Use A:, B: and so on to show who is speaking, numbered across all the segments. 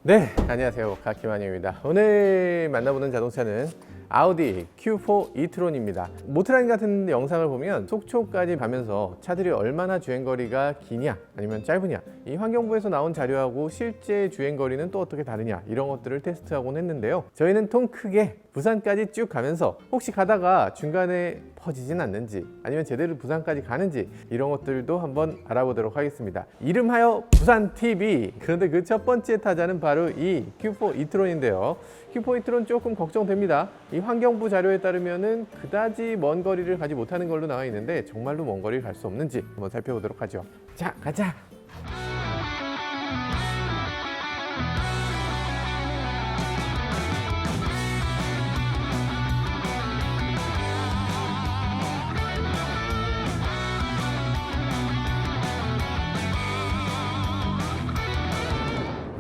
A: 네, 안녕하세요. 가키마니입니다. 오늘 만나보는 자동차는 아우디 Q4 e-tron입니다. 모트라인 같은 영상을 보면 속초까지 가면서 차들이 얼마나 주행거리가 기냐 아니면 짧으냐, 이 환경부에서 나온 자료하고 실제 주행거리는 또 어떻게 다르냐, 이런 것들을 테스트하곤 했는데요. 저희는 통 크게 부산까지 쭉 가면서 혹시 가다가 중간에 퍼지진 않는지 아니면 제대로 부산까지 가는지 이런 것들도 한번 알아보도록 하겠습니다. 이름하여 부산TV. 그런데 그 첫 번째 타자는 바로 이 Q4 e-tron인데요. Q4 e-tron 조금 걱정됩니다. 이 환경부 자료에 따르면은 그다지 먼 거리를 가지 못하는 걸로 나와 있는데 정말로 먼 거리를 갈 수 없는지 한번 살펴보도록 하죠. 자, 가자.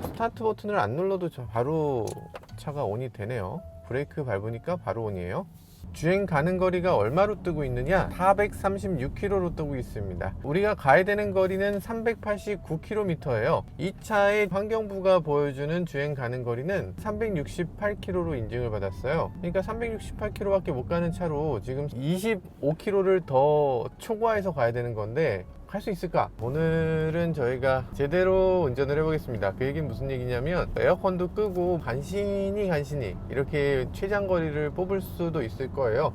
A: 스타트 버튼을 안 눌러도 바로 차가 온이 되네요. 브레이크 밟으니까 바로 온이에요. 주행 가는 거리가 얼마로 뜨고 있느냐? 436km로 뜨고 있습니다. 우리가 가야 되는 거리는 389km예요. 이 차의 환경부가 보여주는 주행 가는 거리는 368km로 인증을 받았어요. 그러니까 368km밖에 못 가는 차로 지금 25km를 더 초과해서 가야 되는 건데 할 수 있을까? 오늘은 저희가 제대로 운전을 해보겠습니다. 그 얘기는 무슨 얘기냐면 에어컨도 끄고 간신히 이렇게 최장거리를 뽑을 수도 있을 거예요.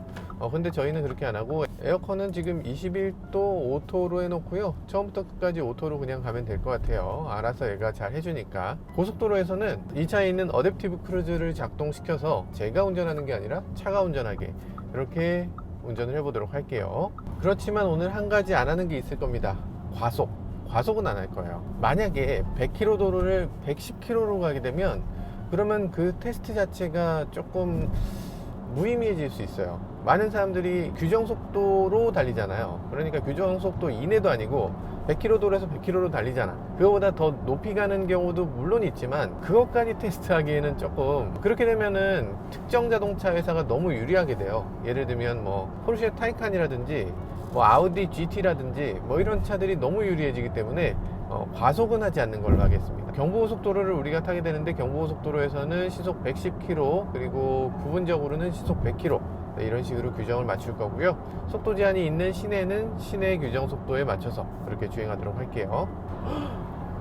A: 근데 저희는 그렇게 안 하고 에어컨은 지금 21도 오토로 해놓고요. 처음부터 끝까지 오토로 그냥 가면 될 것 같아요. 알아서 얘가 잘 해주니까. 고속도로에서는 이 차에 있는 어댑티브 크루즈를 작동시켜서 제가 운전하는 게 아니라 차가 운전하게, 이렇게 운전을 해보도록 할게요. 그렇지만 오늘 한 가지 안 하는 게 있을 겁니다. 과속은 안 할 거예요. 만약에 100km 도로를 110km로 가게 되면 그러면 그 테스트 자체가 조금 무의미해질 수 있어요. 많은 사람들이 규정속도로 달리잖아요. 그러니까 규정속도 이내도 아니고 100km 도로에서 100km로 달리잖아. 그거보다 더 높이 가는 경우도 물론 있지만 그것까지 테스트하기에는 조금, 그렇게 되면은 특정 자동차 회사가 너무 유리하게 돼요. 예를 들면 뭐 포르쉐 타이칸이라든지 뭐 아우디 GT라든지 뭐 이런 차들이 너무 유리해지기 때문에 과속은 하지 않는 걸로 하겠습니다. 경부고속도로를 우리가 타게 되는데 경부고속도로에서는 시속 110km, 그리고 부분적으로는 시속 100km, 이런 식으로 규정을 맞출 거고요. 속도 제한이 있는 시내는 시내 규정 속도에 맞춰서 그렇게 주행하도록 할게요.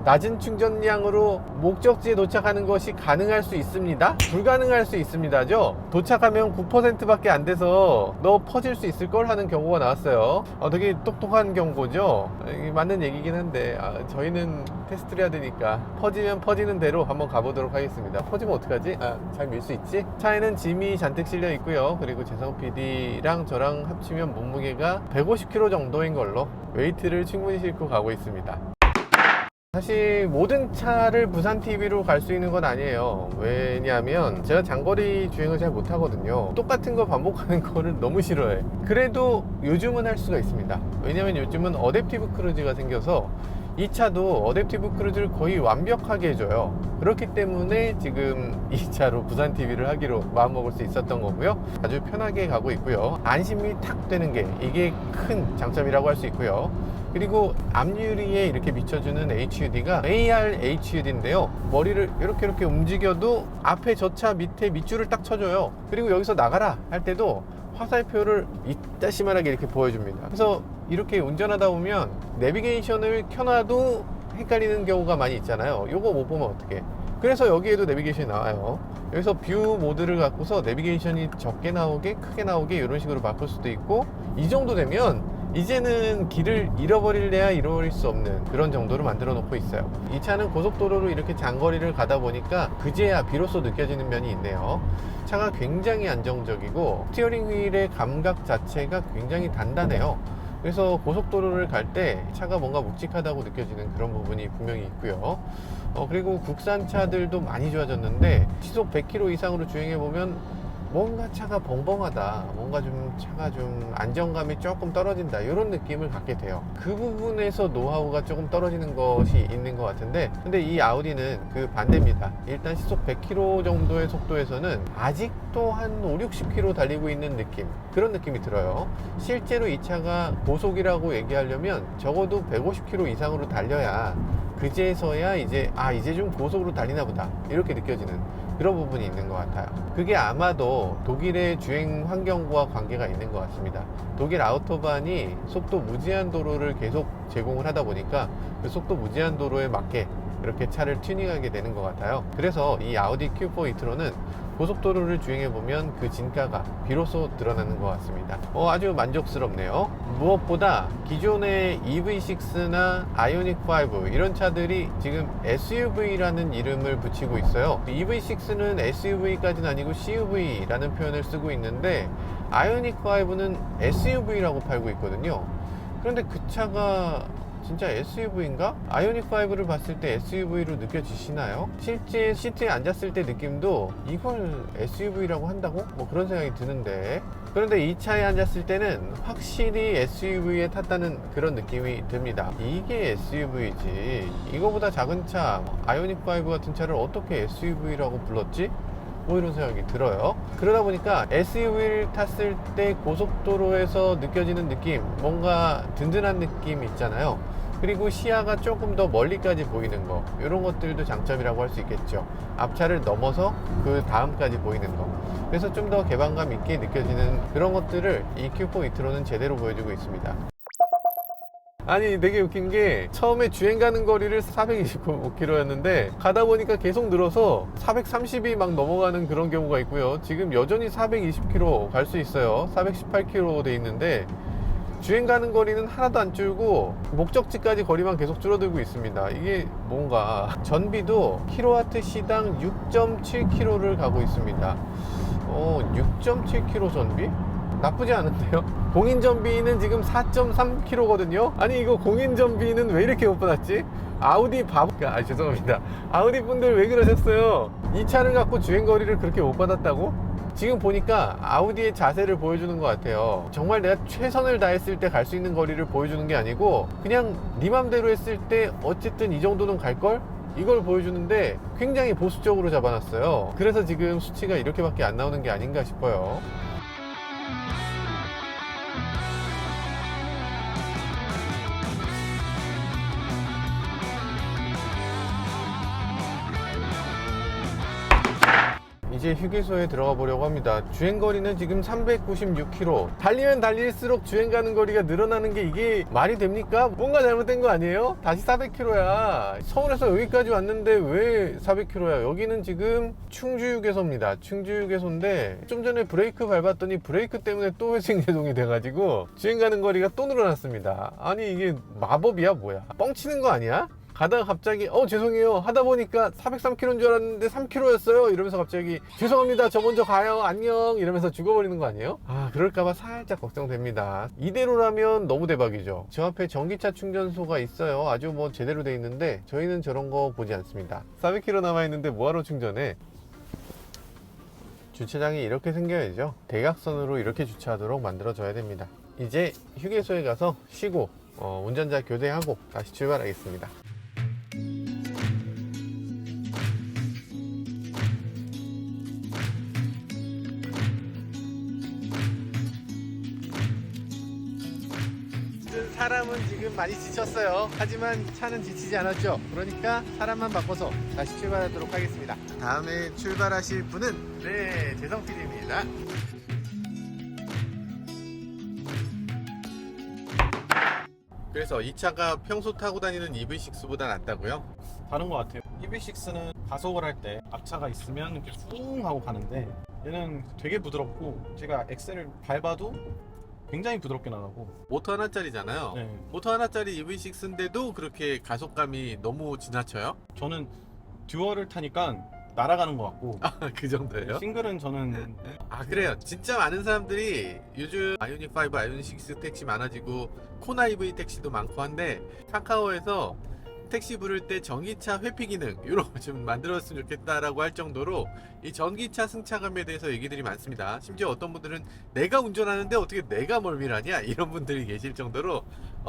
A: 낮은 충전량으로 목적지에 도착하는 것이 가능할 수 있습니다? 불가능할 수 있습니다죠? 도착하면 9%밖에 안 돼서 너 퍼질 수 있을 걸 하는 경고가 나왔어요. 되게 똑똑한 경고죠? 맞는 얘기긴 한데 저희는 테스트를 해야 되니까 퍼지면 퍼지는 대로 한번 가보도록 하겠습니다. 퍼지면 어떡하지? 잘 밀 수 있지? 차에는 짐이 잔뜩 실려 있고요. 그리고 재성 PD랑 저랑 합치면 몸무게가 150kg 정도인 걸로 웨이트를 충분히 싣고 가고 있습니다. 사실 모든 차를 부산TV로 갈 수 있는 건 아니에요. 왜냐하면 제가 장거리 주행을 잘 못하거든요. 똑같은 거 반복하는 거를 너무 싫어해. 그래도 요즘은 할 수가 있습니다. 왜냐면 요즘은 어댑티브 크루즈가 생겨서 이 차도 어댑티브 크루즈를 거의 완벽하게 해줘요. 그렇기 때문에 지금 이 차로 부산TV를 하기로 마음먹을 수 있었던 거고요. 아주 편하게 가고 있고요. 안심이 탁 되는 게 이게 큰 장점이라고 할 수 있고요. 그리고 앞유리에 이렇게 비춰주는 HUD가 AR HUD인데요. 머리를 이렇게 움직여도 앞에 저 차 밑에 밑줄을 딱 쳐줘요. 그리고 여기서 나가라 할 때도 화살표를 이따시만하게 이렇게 보여줍니다. 그래서 이렇게 운전하다 보면 내비게이션을 켜놔도 헷갈리는 경우가 많이 있잖아요. 요거 못 보면 어떡해. 그래서 여기에도 내비게이션이 나와요. 여기서 뷰 모드를 갖고서 내비게이션이 적게 나오게 크게 나오게 이런 식으로 바꿀 수도 있고, 이 정도 되면 이제는 길을 잃어버릴래야 잃어버릴 수 없는 그런 정도로 만들어 놓고 있어요. 이 차는 고속도로로 이렇게 장거리를 가다 보니까 그제야 비로소 느껴지는 면이 있네요. 차가 굉장히 안정적이고 스티어링 휠의 감각 자체가 굉장히 단단해요. 그래서 고속도로를 갈 때 차가 뭔가 묵직하다고 느껴지는 그런 부분이 분명히 있고요. 그리고 국산 차들도 많이 좋아졌는데 시속 100km 이상으로 주행해보면 뭔가 차가 벙벙하다, 뭔가 좀 차가 좀 안정감이 조금 떨어진다, 이런 느낌을 갖게 돼요. 그 부분에서 노하우가 조금 떨어지는 것이 있는 것 같은데, 근데 이 아우디는 그 반대입니다. 일단 시속 100km 정도의 속도에서는 아직도 한 5, 60km 달리고 있는 느낌, 그런 느낌이 들어요. 실제로 이 차가 고속이라고 얘기하려면 적어도 150km 이상으로 달려야 그제서야 이제 이제 좀 고속으로 달리나 보다 이렇게 느껴지는 그런 부분이 있는 것 같아요. 그게 아마도 독일의 주행 환경과 관계가 있는 것 같습니다. 독일 아우토반이 속도 무제한 도로를 계속 제공을 하다 보니까 그 속도 무제한 도로에 맞게 이렇게 차를 튜닝하게 되는 것 같아요. 그래서 이 아우디 Q4 e-tron은 고속도로를 주행해보면 그 진가가 비로소 드러나는 것 같습니다. 아주 만족스럽네요. 무엇보다 기존의 EV6나 아이오닉5 이런 차들이 지금 SUV라는 이름을 붙이고 있어요. EV6는 SUV까지는 아니고 CUV라는 표현을 쓰고 있는데 아이오닉5는 SUV라고 팔고 있거든요. 그런데 그 차가 진짜 SUV인가? 아이오닉5를 봤을 때 SUV로 느껴지시나요? 실제 시트에 앉았을 때 느낌도 이걸 SUV라고 한다고? 뭐 그런 생각이 드는데, 그런데 이 차에 앉았을 때는 확실히 SUV에 탔다는 그런 느낌이 듭니다. 이게 SUV지, 이거보다 작은 차 아이오닉5 같은 차를 어떻게 SUV라고 불렀지? 뭐 이런 생각이 들어요. 그러다 보니까 SUV를 탔을 때 고속도로에서 느껴지는 느낌, 뭔가 든든한 느낌 있잖아요. 그리고 시야가 조금 더 멀리까지 보이는 거, 이런 것들도 장점이라고 할 수 있겠죠. 앞차를 넘어서 그 다음까지 보이는 거, 그래서 좀 더 개방감 있게 느껴지는 그런 것들을 이 Q4 e-tron은 제대로 보여주고 있습니다. 아니, 되게 웃긴 게 처음에 주행 가는 거리를 425km였는데 가다 보니까 계속 늘어서 430이 막 넘어가는 그런 경우가 있고요. 지금 여전히 420km 갈 수 있어요. 418km 돼 있는데 주행 가는 거리는 하나도 안 줄고 목적지까지 거리만 계속 줄어들고 있습니다. 이게 뭔가 전비도 킬로와트 시당 6.7km를 가고 있습니다. 6.7km 전비? 나쁘지 않은데요? 공인 전비는 지금 4.3km거든요. 아니, 이거 공인 전비는 왜 이렇게 못 받았지? 아우디 바보, 죄송합니다. 아우디 분들 왜 그러셨어요? 이 차를 갖고 주행거리를 그렇게 못 받았다고? 지금 보니까 아우디의 자세를 보여주는 것 같아요. 정말 내가 최선을 다했을 때 갈 수 있는 거리를 보여주는 게 아니고 그냥 네 맘대로 했을 때 어쨌든 이 정도는 갈걸? 이걸 보여주는데 굉장히 보수적으로 잡아놨어요. 그래서 지금 수치가 이렇게밖에 안 나오는 게 아닌가 싶어요. 이제 휴게소에 들어가 보려고 합니다. 주행거리는 지금 396km. 달리면 달릴수록 주행 가는 거리가 늘어나는 게 이게 말이 됩니까? 뭔가 잘못된 거 아니에요? 다시 400km야. 서울에서 여기까지 왔는데 왜 400km야? 여기는 지금 충주휴게소입니다. 충주휴게소인데 좀 전에 브레이크 밟았더니 브레이크 때문에 또 회생제동이 돼가지고 주행 가는 거리가 또 늘어났습니다. 아니, 이게 마법이야 뭐야? 뻥치는 거 아니야? 가다가 갑자기 죄송해요 하다 보니까 403km인 줄 알았는데 3km였어요 이러면서 갑자기 죄송합니다 저 먼저 가요 안녕 이러면서 죽어버리는 거 아니에요? 그럴까봐 살짝 걱정됩니다. 이대로라면 너무 대박이죠. 저 앞에 전기차 충전소가 있어요. 아주 뭐 제대로 돼 있는데 저희는 저런 거 보지 않습니다. 400km 남아있는데 뭐하러 충전해? 주차장이 이렇게 생겨야죠. 대각선으로 이렇게 주차하도록 만들어줘야 됩니다. 이제 휴게소에 가서 쉬고 운전자 교대하고 다시 출발하겠습니다. 사람은 지금 많이 지쳤어요. 하지만 차는 지치지 않았죠. 그러니까 사람만 바꿔서 다시 출발하도록 하겠습니다. 다음에 출발하실 분은 재성 PD입니다. 그래서 이 차가 평소 타고 다니는 EV6보다 낫다고요?
B: 다른 것 같아요. EV6는 가속을 할 때 앞차가 있으면 이렇게 쿵 하고 가는데 얘는 되게 부드럽고 제가 엑셀을 밟아도 굉장히 부드럽게 나가고.
A: 모터 하나짜리잖아요.
B: 네.
A: 모터 하나짜리 EV6인데도 그렇게 가속감이 너무 지나쳐요?
B: 저는 듀얼을 타니까 날아가는 것 같고.
A: 그 정도예요?
B: 싱글은 저는
A: 그래요. 진짜 많은 사람들이 요즘 아이오닉5, 아이오닉6 택시 많아지고 코나 EV 택시도 많고 한데 카카오에서 택시 부를 때 전기차 회피 기능 이런 거 좀 만들었으면 좋겠다라고 할 정도로 이 전기차 승차감에 대해서 얘기들이 많습니다. 심지어 어떤 분들은 내가 운전하는데 어떻게 내가 멀미라냐 이런 분들이 계실 정도로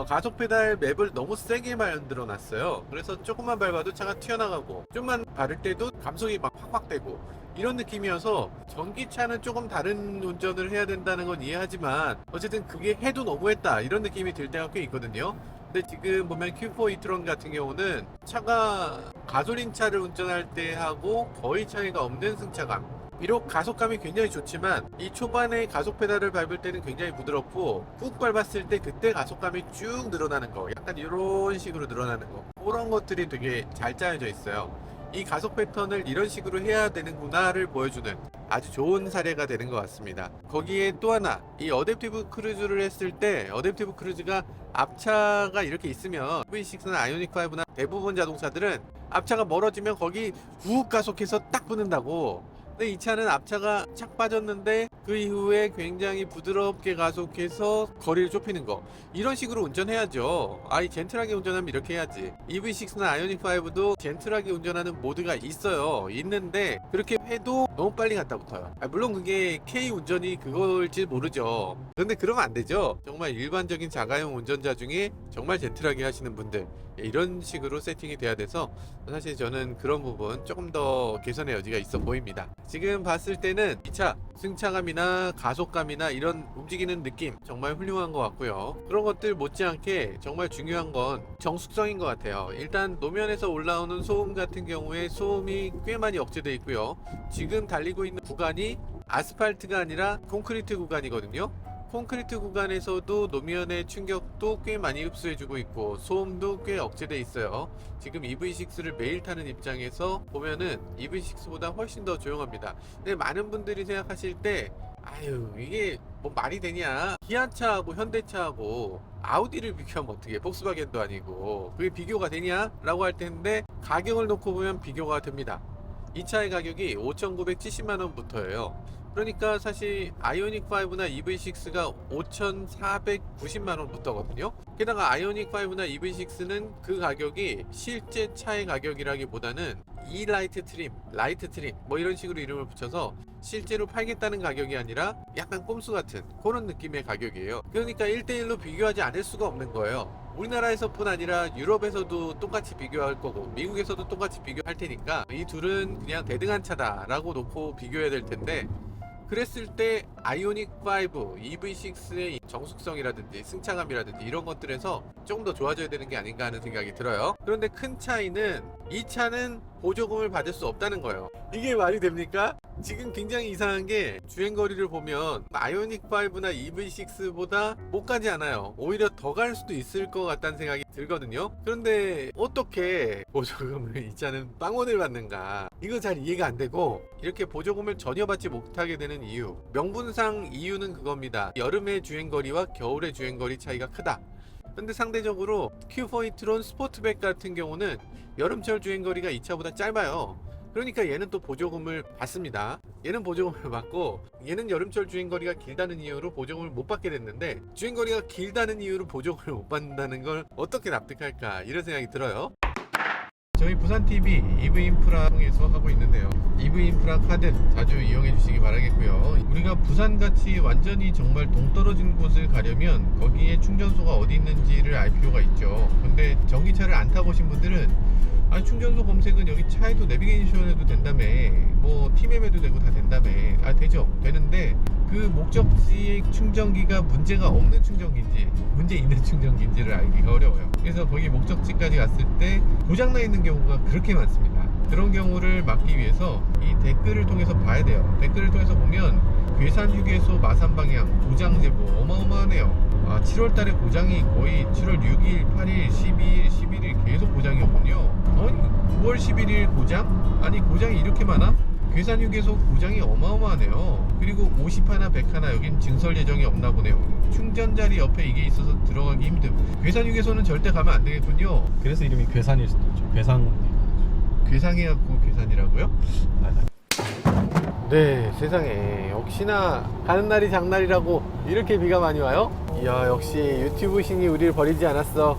A: 가속 페달 맵을 너무 세게 만들어 놨어요. 그래서 조금만 밟아도 차가 튀어나가고 좀만 밟을 때도 감속이 막 확확 되고 이런 느낌이어서 전기차는 조금 다른 운전을 해야 된다는 건 이해하지만 어쨌든 그게 해도 너무했다 이런 느낌이 들 때가 꽤 있거든요. 근데 지금 보면 Q4 e-tron 같은 경우는 차가 가솔린 차를 운전할 때 하고 거의 차이가 없는 승차감. 비록 가속감이 굉장히 좋지만 이 초반에 가속 페달을 밟을 때는 굉장히 부드럽고 꾹 밟았을 때 그때 가속감이 쭉 늘어나는 거, 약간 이런 식으로 늘어나는 거, 그런 것들이 되게 잘 짜여져 있어요. 이 가속 패턴을 이런 식으로 해야 되는구나를 보여주는 아주 좋은 사례가 되는 것 같습니다. 거기에 또 하나, 이 어댑티브 크루즈를 했을 때 어댑티브 크루즈가 앞차가 이렇게 있으면 V6나 아이오닉5나 대부분 자동차들은 앞차가 멀어지면 거기 훅 가속해서 딱 붙는다고. 근데 이 차는 앞차가 착 빠졌는데 그 이후에 굉장히 부드럽게 가속해서 거리를 좁히는 거, 이런 식으로 운전해야죠. 아이 젠틀하게 운전하면 이렇게 해야지. EV6나 아이오닉5도 젠틀하게 운전하는 모드가 있어요. 있는데 그렇게 해도 너무 빨리 갔다 붙어요. 물론 그게 K 운전이 그걸지 모르죠. 근데 그러면 안 되죠. 정말 일반적인 자가용 운전자 중에 정말 젠틀하게 하시는 분들, 이런 식으로 세팅이 돼야 돼서 사실 저는 그런 부분 조금 더 개선의 여지가 있어 보입니다. 지금 봤을 때는 이 차 승차감이나 가속감이나 이런 움직이는 느낌 정말 훌륭한 것 같고요. 그런 것들 못지않게 정말 중요한 건 정숙성인 것 같아요. 일단 노면에서 올라오는 소음 같은 경우에 소음이 꽤 많이 억제되어 있고요. 지금 달리고 있는 구간이 아스팔트가 아니라 콘크리트 구간이거든요. 콘크리트 구간에서도 노면의 충격도 꽤 많이 흡수해주고 있고 소음도 꽤 억제돼 있어요. 지금 EV6를 매일 타는 입장에서 보면은 EV6보다 훨씬 더 조용합니다. 근데 많은 분들이 생각하실 때 아유 이게 뭐 말이 되냐, 기아차하고 현대차하고 아우디를 비교하면 어떻게, 폭스바겐도 아니고 그게 비교가 되냐 라고 할 텐데, 가격을 놓고 보면 비교가 됩니다. 이 차의 가격이 5,970만원부터예요. 그러니까 사실 아이오닉5나 EV6가 5,490만원부터거든요. 게다가 아이오닉5나 EV6는 그 가격이 실제 차의 가격이라기보다는 라이트 트림 뭐 이런 식으로 이름을 붙여서 실제로 팔겠다는 가격이 아니라 약간 꼼수 같은 그런 느낌의 가격이에요. 그러니까 1대1로 비교하지 않을 수가 없는 거예요. 우리나라에서뿐 아니라 유럽에서도 똑같이 비교할 거고 미국에서도 똑같이 비교할 테니까 이 둘은 그냥 대등한 차다라고 놓고 비교해야 될 텐데, 그랬을 때 아이오닉5, EV6의 정숙성이라든지 승차감이라든지 이런 것들에서 조금 더 좋아져야 되는 게 아닌가 하는 생각이 들어요. 그런데 큰 차이는 이 차는 보조금을 받을 수 없다는 거예요. 이게 말이 됩니까? 지금 굉장히 이상한 게 주행거리를 보면 아이오닉5나 EV6보다 못 가지 않아요. 오히려 더 갈 수도 있을 것 같다는 생각이 들거든요. 그런데 어떻게 보조금을 이 차는 빵원을 받는가, 이거 잘 이해가 안 되고, 이렇게 보조금을 전혀 받지 못하게 되는 이유, 명분상 이유는 그겁니다. 여름의 주행거리와 겨울의 주행거리 차이가 크다. 근데 상대적으로 Q4 e-tron 스포트백 같은 경우는 여름철 주행거리가 이 차보다 짧아요. 그러니까 얘는 또 보조금을 받습니다. 얘는 보조금을 받고 얘는 여름철 주행거리가 길다는 이유로 보조금을 못 받게 됐는데, 주행거리가 길다는 이유로 보조금을 못 받는다는 걸 어떻게 납득할까, 이런 생각이 들어요. 저희 부산TV EV인프라 통해서 하고 있는데요. EV인프라 카드 자주 이용해 주시기 바라겠고요. 우리가 부산같이 완전히 정말 동떨어진 곳을 가려면 거기에 충전소가 어디 있는지를 알 필요가 있죠. 근데 전기차를 안 타보신 분들은 아니 충전소 검색은 여기 차에도 내비게이션 해도 된다며, 뭐 T맵에도 되고 다 된다며. 되죠. 되는데 그 목적지의 충전기가 문제가 없는 충전기인지 문제 있는 충전기인지를 알기가 어려워요. 그래서 거기 목적지까지 갔을 때 고장나 있는 경우가 그렇게 많습니다. 그런 경우를 막기 위해서 이 댓글을 통해서 봐야 돼요. 댓글을 통해서 보면 괴산 휴게소 마산 방향 고장 제보 어마어마하네요. 7월 달에 고장이 거의 7월 6일, 8일, 12일, 11일 계속 고장이 오군요. 아니 9월 11일 고장? 아니 고장이 이렇게 많아? 괴산 휴게소 고장이 어마어마하네요. 그리고 50하나 100하나 여긴 증설 예정이 없나 보네요. 충전 자리 옆에 이게 있어서 들어가기 힘듦. 괴산 휴게소는 절대 가면 안 되겠군요.
B: 그래서 이름이 괴산일 수도 있죠.
A: 괴상해갖고 괴산이라고요? 네, 세상에 역시나 가는 날이 장날이라고 이렇게 비가 많이 와요? 이야, 역시 유튜브 신이 우리를 버리지 않았어.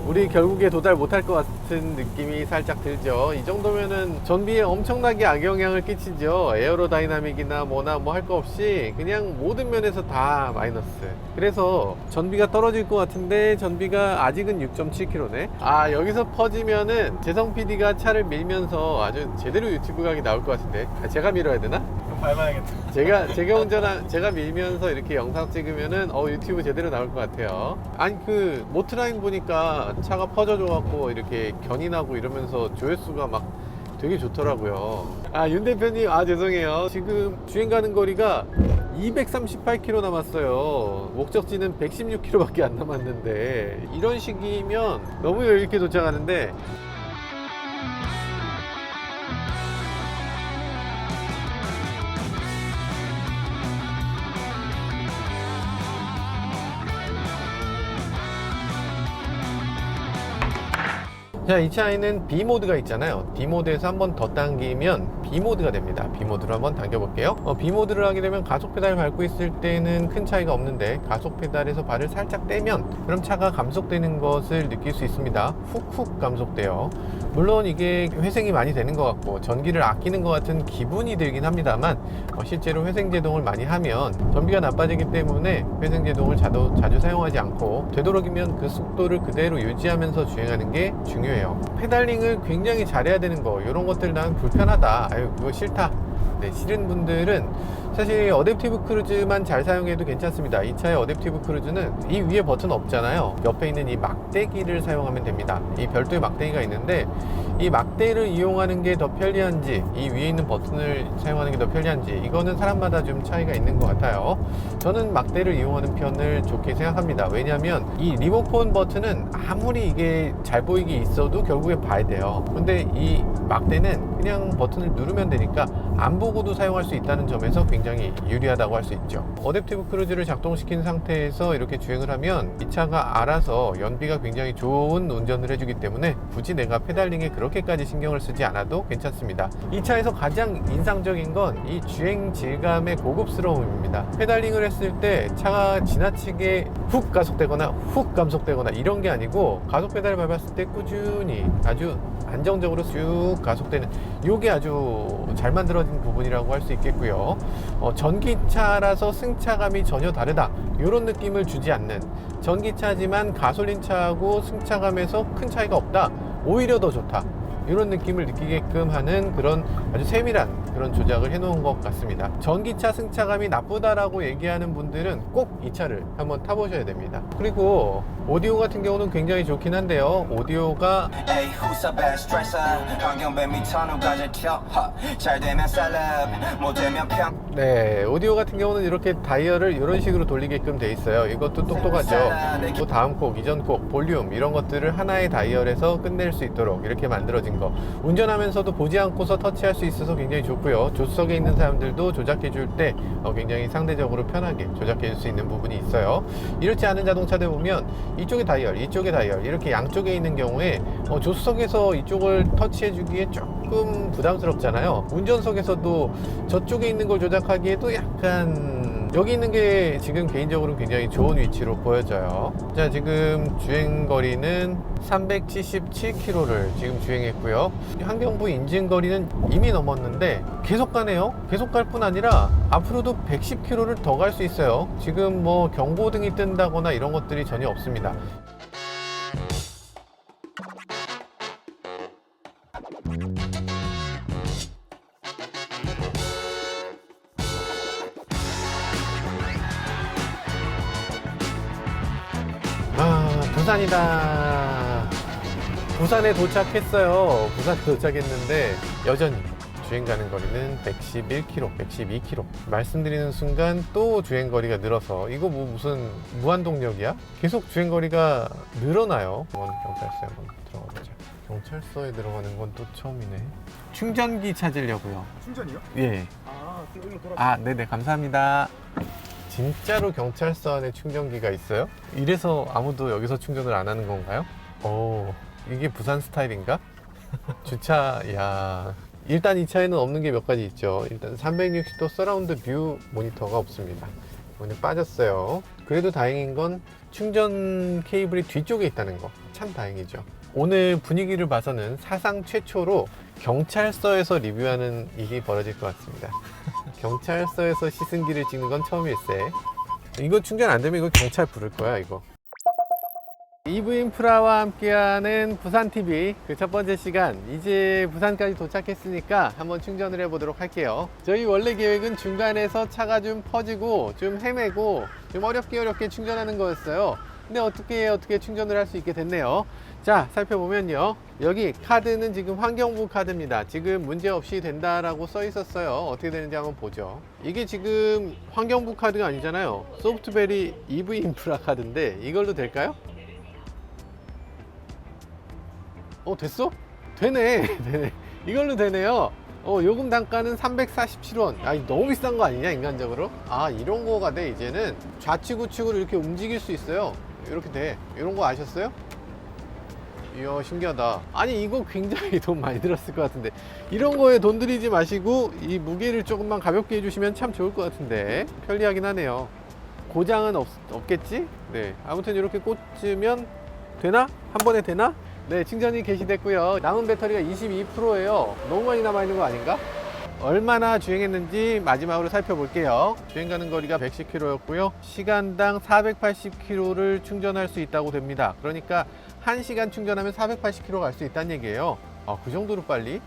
A: 우리 결국에 도달 못할 것 같은 느낌이 살짝 들죠. 이 정도면은 전비에 엄청나게 악영향을 끼치죠. 에어로다이나믹이나 뭐나 뭐 할 거 없이 그냥 모든 면에서 다 마이너스. 그래서 전비가 떨어질 것 같은데 전비가 아직은 6.7km네. 아, 여기서 퍼지면은 재성 PD가 차를 밀면서 아주 제대로 유튜브 각이 나올 것 같은데. 아, 제가 밀어야 되나?
B: 밟아야겠다.
A: 제가 밀면서 이렇게 영상 찍으면은 유튜브 제대로 나올 것 같아요. 아니 그 모트라인 보니까 차가 퍼져줘갖고 이렇게 견이 나고 이러면서 조회수가 막 되게 좋더라고요. 아, 윤 대표님, 아 죄송해요. 지금 주행 가는 거리가 238km 남았어요. 목적지는 116km밖에 안 남았는데 이런 식이면 너무 여유 있게 도착하는데. 자, 이 차에는 B 모드가 있잖아요. D 모드에서 한 번 더 당기면 B 모드가 됩니다. B 모드로 한번 당겨 볼게요. B 모드를 하게 되면 가속 페달 밟고 있을 때는 큰 차이가 없는데 가속 페달에서 발을 살짝 떼면 그럼 차가 감속되는 것을 느낄 수 있습니다. 훅훅 감속돼요. 물론 이게 회생이 많이 되는 것 같고 전기를 아끼는 것 같은 기분이 들긴 합니다만 실제로 회생 제동을 많이 하면 전비가 나빠지기 때문에 회생 제동을 자주 사용하지 않고 되도록이면 그 속도를 그대로 유지하면서 주행하는 게 중요해요. 페달링을 굉장히 잘해야 되는 거, 이런 것들 난 불편하다, 아유 그거 싫다, 네, 싫은 분들은 사실 어댑티브 크루즈만 잘 사용해도 괜찮습니다. 이 차의 어댑티브 크루즈는 이 위에 버튼 없잖아요. 옆에 있는 이 막대기를 사용하면 됩니다. 이 별도의 막대기가 있는데 이 막대를 이용하는 게 더 편리한지 이 위에 있는 버튼을 사용하는 게 더 편리한지 이거는 사람마다 좀 차이가 있는 것 같아요. 저는 막대를 이용하는 편을 좋게 생각합니다. 왜냐하면 이 리모컨 버튼은 아무리 이게 잘 보이게 있어도 결국에 봐야 돼요. 근데 이 막대는 그냥 버튼을 누르면 되니까 안 보고도 사용할 수 있다는 점에서 굉장히 유리하다고 할 수 있죠. 어댑티브 크루즈를 작동시킨 상태에서 이렇게 주행을 하면 이 차가 알아서 연비가 굉장히 좋은 운전을 해주기 때문에 굳이 내가 페달링에 그렇게까지 신경을 쓰지 않아도 괜찮습니다. 이 차에서 가장 인상적인 건 이 주행 질감의 고급스러움입니다. 페달링을 했을 때 차가 지나치게 훅 가속되거나 훅 감속되거나 이런 게 아니고 가속 페달을 밟았을 때 꾸준히 아주 안정적으로 쭉 가속되는, 이게 아주 잘 만들어진 부분이라고 할 수 있겠고요. 전기차라서 승차감이 전혀 다르다, 이런 느낌을 주지 않는, 전기차지만 가솔린차하고 승차감에서 큰 차이가 없다, 오히려 더 좋다, 이런 느낌을 느끼게끔 하는 그런 아주 세밀한 그런 조작을 해놓은 것 같습니다. 전기차 승차감이 나쁘다라고 얘기하는 분들은 꼭 이 차를 한번 타보셔야 됩니다. 그리고 오디오 같은 경우는 굉장히 좋긴 한데요. 오디오가 네, 오디오 같은 경우는 이렇게 다이얼을 이런 식으로 돌리게끔 돼 있어요. 이것도 똑똑하죠. 또 다음 곡, 이전 곡, 볼륨 이런 것들을 하나의 다이얼에서 끝낼 수 있도록 이렇게 만들어진 거, 운전하면서도 보지 않고서 터치할 수 있어서 굉장히 좋고요. 조수석에 있는 사람들도 조작해 줄 때 굉장히 상대적으로 편하게 조작해 줄 수 있는 부분이 있어요. 이렇지 않은 자동차들 보면 이쪽에 다이얼, 이쪽에 다이얼 이렇게 양쪽에 있는 경우에 조수석에서 이쪽을 터치해 주기에 조금 부담스럽잖아요. 운전석에서도 저쪽에 있는 걸 조작하기에도 약간, 여기 있는 게 지금 개인적으로 굉장히 좋은 위치로 보여져요. 자, 지금 주행 거리는 377km를 지금 주행했고요. 환경부 인증 거리는 이미 넘었는데 계속 가네요. 계속 갈 뿐 아니라 앞으로도 110km를 더 갈 수 있어요. 지금 뭐 경고등이 뜬다거나 이런 것들이 전혀 없습니다. 부산이다. 부산에 도착했어요. 부산에 도착했는데 여전히 주행 가는 거리는 111km, 112km. 말씀드리는 순간 또 주행 거리가 늘어서 이거 뭐 무슨 무한동력이야? 계속 주행 거리가 늘어나요. 한번 경찰서에 한번 들어가 보자. 경찰서에 들어가는 건 또 처음이네. 충전기 찾으려고요.
B: 충전이요?
A: 예. 네네, 감사합니다. 진짜로 경찰서 안에 충전기가 있어요? 이래서 아무도 여기서 충전을 안 하는 건가요? 이게 부산 스타일인가? 주차, 야. 일단 이 차에는 없는 게 몇 가지 있죠. 일단 360도 서라운드 뷰 모니터가 없습니다. 오늘 빠졌어요. 그래도 다행인 건 충전 케이블이 뒤쪽에 있다는 거 참 다행이죠. 오늘 분위기를 봐서는 사상 최초로 경찰서에서 리뷰하는 일이 벌어질 것 같습니다. 경찰서에서 시승기를 찍는 건 처음일세. 이거 충전 안 되면 이거 경찰 부를 거야 이거. EV 인프라와 함께하는 부산TV 그 첫 번째 시간, 이제 부산까지 도착했으니까 한번 충전을 해보도록 할게요. 저희 원래 계획은 중간에서 차가 좀 퍼지고 좀 헤매고 좀 어렵게 충전하는 거였어요. 근데 어떻게 충전을 할 수 있게 됐네요. 자, 살펴보면요, 여기 카드는 지금 환경부 카드입니다. 지금 문제없이 된다라고 써 있었어요. 어떻게 되는지 한번 보죠. 이게 지금 환경부 카드가 아니잖아요. 소프트베리 EV 인프라 카드인데 이걸로 될까요? 됐어? 되네. 되네. 이걸로 되네요. 요금 단가는 347원. 너무 비싼 거 아니냐, 인간적으로? 이런 거가 돼. 이제는 좌측 우측으로 이렇게 움직일 수 있어요. 이렇게 돼. 이런 거 아셨어요? 이야, 신기하다. 아니, 이거 굉장히 돈 많이 들었을 것 같은데, 이런 거에 돈 들이지 마시고 이 무게를 조금만 가볍게 해주시면 참 좋을 것 같은데. 편리하긴 하네요. 고장은 없겠지? 네, 아무튼 이렇게 꽂으면 되나? 한 번에 되나? 네, 충전이 개시됐고요. 남은 배터리가 22%예요. 너무 많이 남아있는 거 아닌가? 얼마나 주행했는지 마지막으로 살펴볼게요. 주행 가는 거리가 110km였고요. 시간당 480km를 충전할 수 있다고 됩니다. 그러니까 1시간 충전하면 480km 갈 수 있다는 얘기예요. 그 정도로 빨리?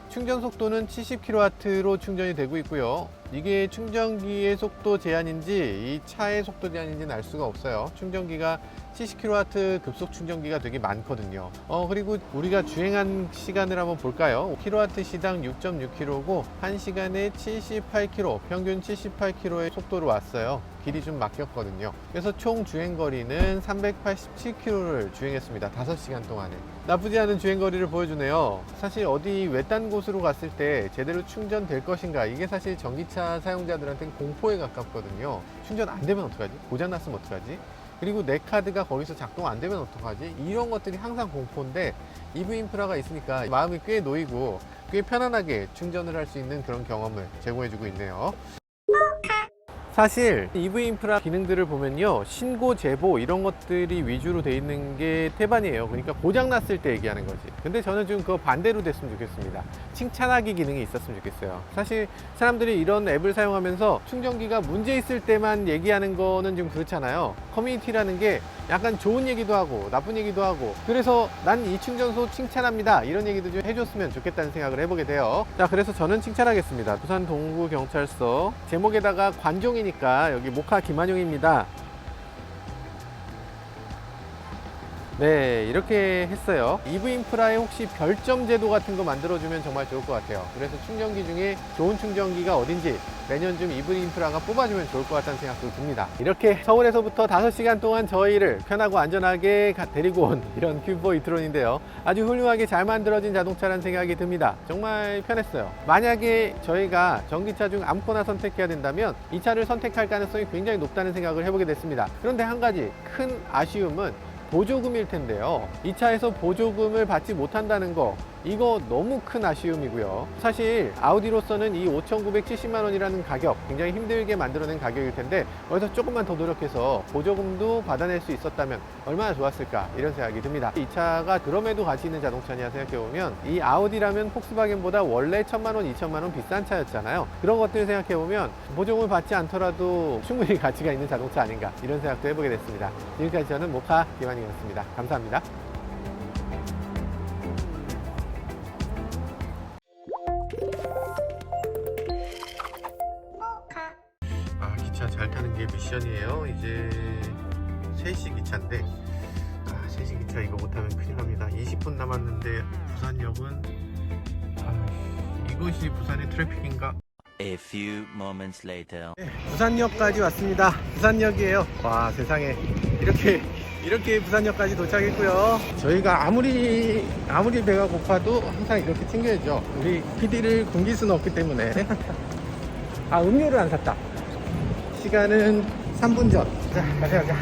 A: 충전 속도는 70kW로 충전이 되고 있고요. 이게 충전기의 속도 제한인지 이 차의 속도 제한인지는 알 수가 없어요. 충전기가 70kW 급속 충전기가 되게 많거든요. 그리고 우리가 주행한 시간을 한번 볼까요? kW 시당 6.6km고 1시간에 78km, 평균 78km의 속도로 왔어요. 길이 좀 막혔거든요. 그래서 총 주행거리는 387km를 주행했습니다. 5시간 동안에. 나쁘지 않은 주행거리를 보여주네요. 사실 어디 외딴 곳으로 갔을 때 제대로 충전될 것인가, 이게 사실 전기차 사용자들한테는 공포에 가깝거든요. 충전 안 되면 어떡하지? 고장났으면 어떡하지? 그리고 내 카드가 거기서 작동 안 되면 어떡하지? 이런 것들이 항상 공포인데, EV 인프라가 있으니까 마음이 꽤 놓이고 꽤 편안하게 충전을 할 수 있는 그런 경험을 제공해주고 있네요. 사실 EV 인프라 기능들을 보면요, 신고 제보 이런 것들이 위주로 돼 있는 게 태반이에요. 그러니까 고장 났을 때 얘기하는 거지. 근데 저는 좀 그거 반대로 됐으면 좋겠습니다. 칭찬하기 기능이 있었으면 좋겠어요. 사실 사람들이 이런 앱을 사용하면서 충전기가 문제 있을 때만 얘기하는 거는 좀 그렇잖아요. 커뮤니티라는 게 약간 좋은 얘기도 하고 나쁜 얘기도 하고, 그래서 난 이 충전소 칭찬합니다, 이런 얘기도 좀 해줬으면 좋겠다는 생각을 해보게 돼요. 자, 그래서 저는 칭찬하겠습니다. 부산 동구경찰서, 제목에다가 관종이니까 여기 모카 김한용입니다. 네, 이렇게 했어요. EV 인프라에 혹시 별점 제도 같은 거 만들어주면 정말 좋을 것 같아요. 그래서 충전기 중에 좋은 충전기가 어딘지 매년 좀 EV 인프라가 뽑아주면 좋을 것 같다는 생각도 듭니다. 이렇게 서울에서부터 5시간 동안 저희를 편하고 안전하게 데리고 온 이런 큐브 이트론인데요. 아주 훌륭하게 잘 만들어진 자동차라는 생각이 듭니다. 정말 편했어요. 만약에 저희가 전기차 중 아무거나 선택해야 된다면 이 차를 선택할 가능성이 굉장히 높다는 생각을 해보게 됐습니다. 그런데 한 가지 큰 아쉬움은 보조금일 텐데요. 이 차에서 보조금을 받지 못한다는 거, 이거 너무 큰 아쉬움이고요. 사실 아우디로서는 이 5,970만 원이라는 가격, 굉장히 힘들게 만들어낸 가격일 텐데 거기서 조금만 더 노력해서 보조금도 받아낼 수 있었다면 얼마나 좋았을까, 이런 생각이 듭니다. 이 차가 그럼에도 가치 있는 자동차냐 생각해보면, 이 아우디라면 폭스바겐보다 원래 1,000만 원, 2,000만 원 비싼 차였잖아요. 그런 것들을 생각해보면 보조금을 받지 않더라도 충분히 가치가 있는 자동차 아닌가, 이런 생각도 해보게 됐습니다. 지금까지 저는 모카 김한용이었습니다. 감사합니다. 기차 잘 타는 게 미션이에요. 이제 3시 기차인데 3시 기차 이거 못하면 큰일 납니다. 20분 남았는데 부산역은 이것이 부산의 트래픽인가?
C: A few moments later.
A: 네, 부산역까지 왔습니다. 부산역이에요. 와, 세상에 이렇게 부산역까지 도착했고요. 저희가 아무리 배가 고파도 항상 이렇게 챙겨야죠. 우리 PD를 굶길 수는 없기 때문에. 음료를 안 샀다. 시간은 3분 전. 자, 가자.